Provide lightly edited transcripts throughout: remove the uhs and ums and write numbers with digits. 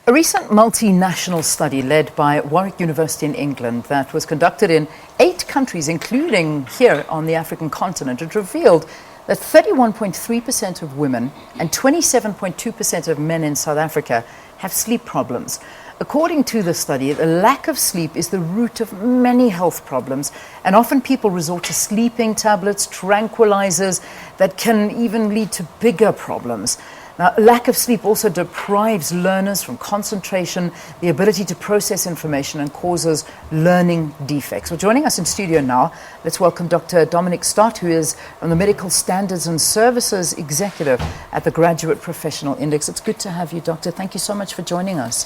A recent multinational study led by Warwick University in England that was conducted in 8 countries, including here on the African continent, it revealed that 31.3% of women and 27.2% of men in South Africa have sleep problems. According to the study, the lack of sleep is the root of many health problems, and often people resort to sleeping tablets, tranquilizers that can even lead to bigger problems. Now, lack of sleep also deprives learners from concentration, the ability to process information, and causes learning defects. Well, joining us in studio now, let's welcome Dr. Dominique Stott, who is the Medical Standards and Services Executive at the Graduate Professional Index. It's good to have you, Doctor. Thank you so much for joining us.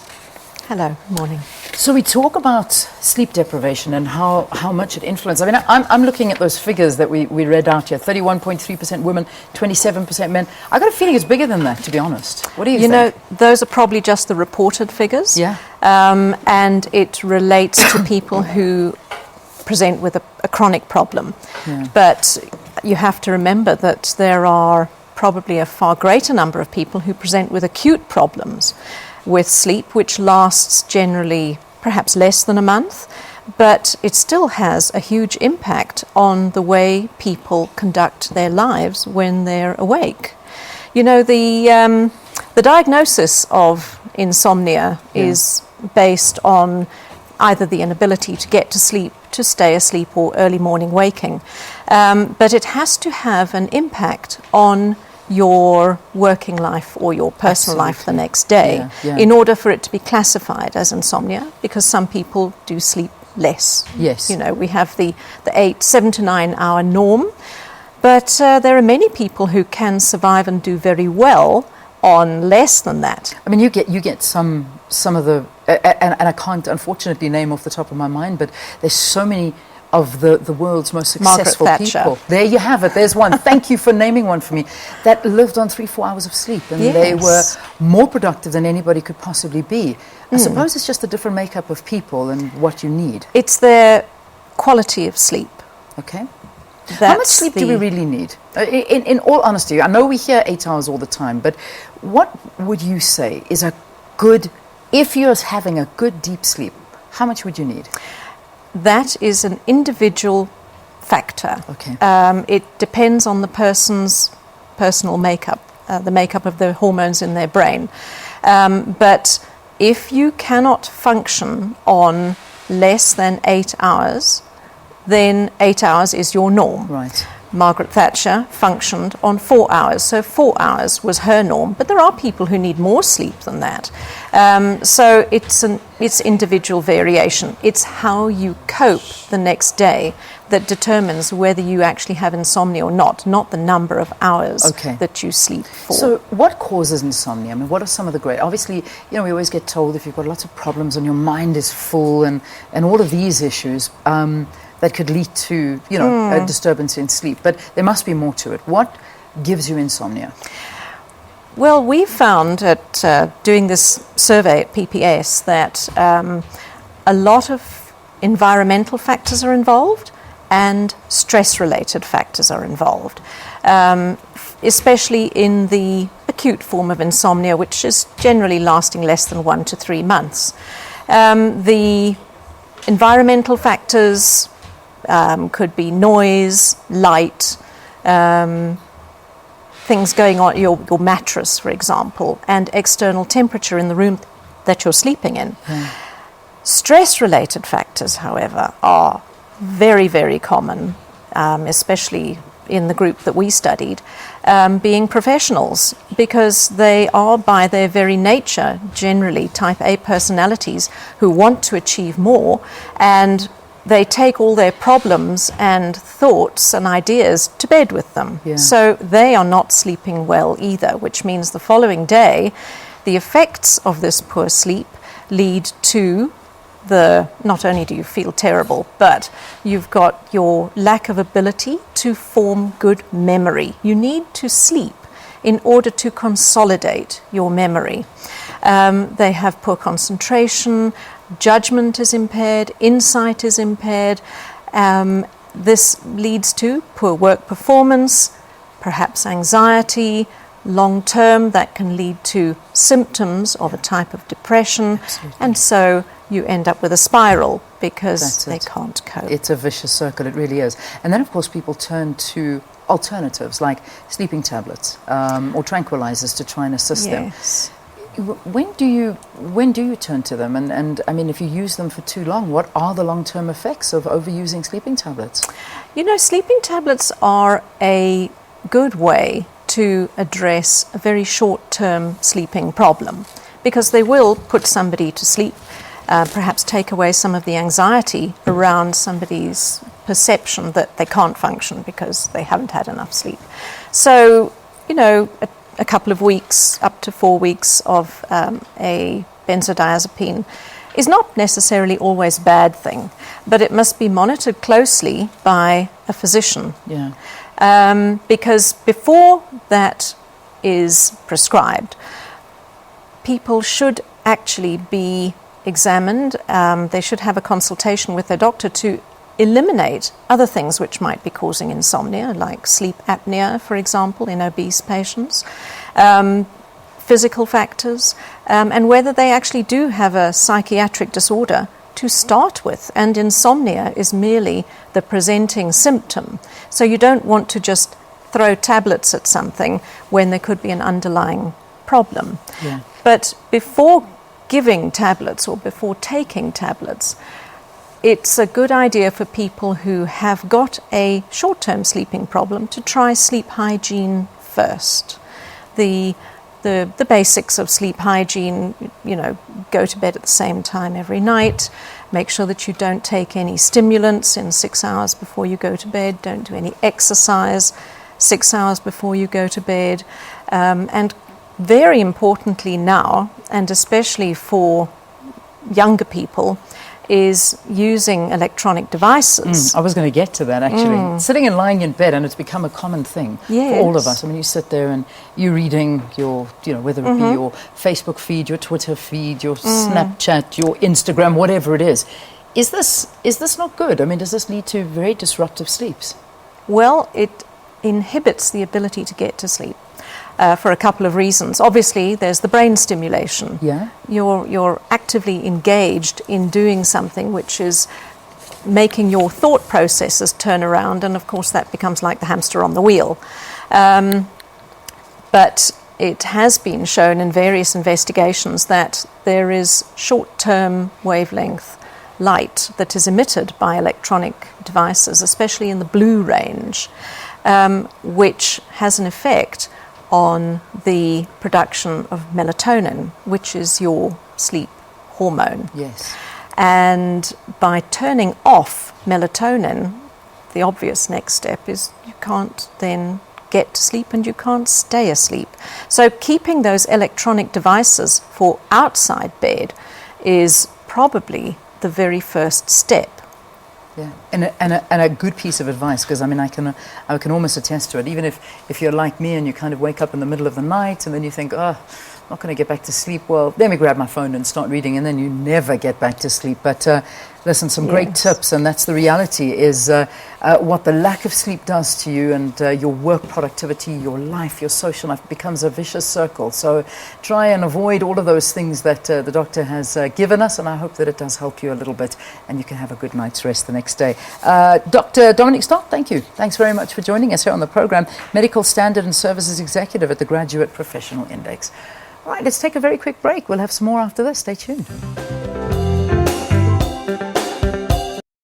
Hello, morning. So we talk about sleep deprivation and how much it influences. I mean, I'm looking at those figures that we read out here, 31.3% women, 27% men. I got a feeling it's bigger than that, to be honest. What do you think? You know, those are probably just the reported figures. Yeah. And it relates to people who present with a chronic problem. Yeah. But you have to remember that there are probably a far greater number of people who present with acute problems with sleep, which lasts generally perhaps less than a month, but it still has a huge impact on the way people conduct their lives when they're awake. You know, the diagnosis of insomnia is based on either the inability to get to sleep, to stay asleep, or early morning waking. But it has to have an impact on your working life or your personal life the next day in order for it to be classified as insomnia, because some people do sleep less. Yes. You know, we have the 7 to 9 hour norm, but there are many people who can survive and do very well on less than that. I mean, you get some of the, and I can't unfortunately name off the top of my mind, but there's so many of the world's most successful people. There you have it. There's one. Thank you for naming one for me. That lived on 3-4 hours of sleep, and they were more productive than anybody could possibly be. I suppose it's just a different makeup of people and what you need. It's their quality of sleep. Okay. How much sleep do we really need? In all honesty, I know we hear 8 hours all the time, but what would you say is a good, if you're having a good deep sleep, how much would you need? That is an individual factor. Okay. It depends on the person's personal makeup, the makeup of the hormones in their brain. But if you cannot function on less than 8 hours, then 8 hours is your norm. Right. Margaret Thatcher functioned on 4 hours, so 4 hours was her norm. But there are people who need more sleep than that. So it's individual variation. It's how you cope the next day that determines whether you actually have insomnia or not the number of hours that you sleep for. So what causes insomnia? I mean, what are some of the great... Obviously, you know, we always get told if you've got lots of problems and your mind is full and all of these issues... that could lead to, you know, a disturbance in sleep. But there must be more to it. What gives you insomnia? Well, we found at doing this survey at PPS that a lot of environmental factors are involved and stress-related factors are involved, especially in the acute form of insomnia, which is generally lasting less than 1 to 3 months. The environmental factors could be noise, light, things going on, your mattress, for example, and external temperature in the room that you're sleeping in. Stress-related factors, however, are very, very common, especially in the group that we studied, being professionals, because they are by their very nature generally type A personalities who want to achieve more, and they take all their problems and thoughts and ideas to bed with them. So they are not sleeping well either, which means the following day, the effects of this poor sleep lead to not only do you feel terrible, but you've got your lack of ability to form good memory. You need to sleep in order to consolidate your memory. They have poor concentration, judgment is impaired, insight is impaired. This leads to poor work performance, perhaps anxiety, long term, that can lead to symptoms of a type of depression. Absolutely. And so you end up with a spiral because That's they it. can't cope. It's a vicious circle, it really is. And then, of course, people turn to alternatives like sleeping tablets or tranquilizers to try and assist them. Yes. When do you turn to them? And I mean, if you use them for too long, what are the long-term effects of overusing sleeping tablets? You know, sleeping tablets are a good way to address a very short-term sleeping problem because they will put somebody to sleep, perhaps take away some of the anxiety around somebody's perception that they can't function because they haven't had enough sleep. So, you know, a couple of weeks, up to 4 weeks of a benzodiazepine is not necessarily always a bad thing, but it must be monitored closely by a physician. Yeah. Because before that is prescribed, people should actually be examined. They should have a consultation with their doctor to eliminate other things which might be causing insomnia, like sleep apnea, for example, in obese patients, physical factors, and whether they actually do have a psychiatric disorder to start with. And insomnia is merely the presenting symptom. So you don't want to just throw tablets at something when there could be an underlying problem. Yeah. But before giving tablets or before taking tablets, it's a good idea for people who have got a short-term sleeping problem to try sleep hygiene first. The basics of sleep hygiene, you know, go to bed at the same time every night, make sure that you don't take any stimulants in 6 hours before you go to bed, don't do any exercise 6 hours before you go to bed, and very importantly now, and especially for younger people, is using electronic devices. I was going to get to that, actually. Sitting and lying in bed, and it's become a common thing for all of us. I mean, you sit there and you're reading your, you know, whether it be your Facebook feed, your Twitter feed, your Snapchat, your Instagram, whatever it is. Is this not good? I mean, does this lead to very disruptive sleeps? Well, it inhibits the ability to get to sleep. For a couple of reasons. Obviously, there's the brain stimulation. Yeah. You're actively engaged in doing something which is making your thought processes turn around, and of course that becomes like the hamster on the wheel. But it has been shown in various investigations that there is short-term wavelength light that is emitted by electronic devices, especially in the blue range, which has an effect on the production of melatonin, which is your sleep hormone. Yes. And by turning off melatonin, the obvious next step is you can't then get to sleep and you can't stay asleep. So keeping those electronic devices for outside bed is probably the very first step. Yeah, and a good piece of advice, because I mean I can almost attest to it. Even if you're like me and you kind of wake up in the middle of the night and then you think, oh, I'm not going to get back to sleep. Well, let me grab my phone and start reading, and then you never get back to sleep. But listen, some great tips, and that's the reality, is what the lack of sleep does to you and your work productivity, your life, your social life becomes a vicious circle. So try and avoid all of those things that the doctor has given us, and I hope that it does help you a little bit and you can have a good night's rest the next day. Dr. Dominique Stott, thank you. Thanks very much for joining us here on the program. Medical Standard and Services Executive at the Graduate Professional Index. All right, let's take a very quick break. We'll have some more after this. Stay tuned.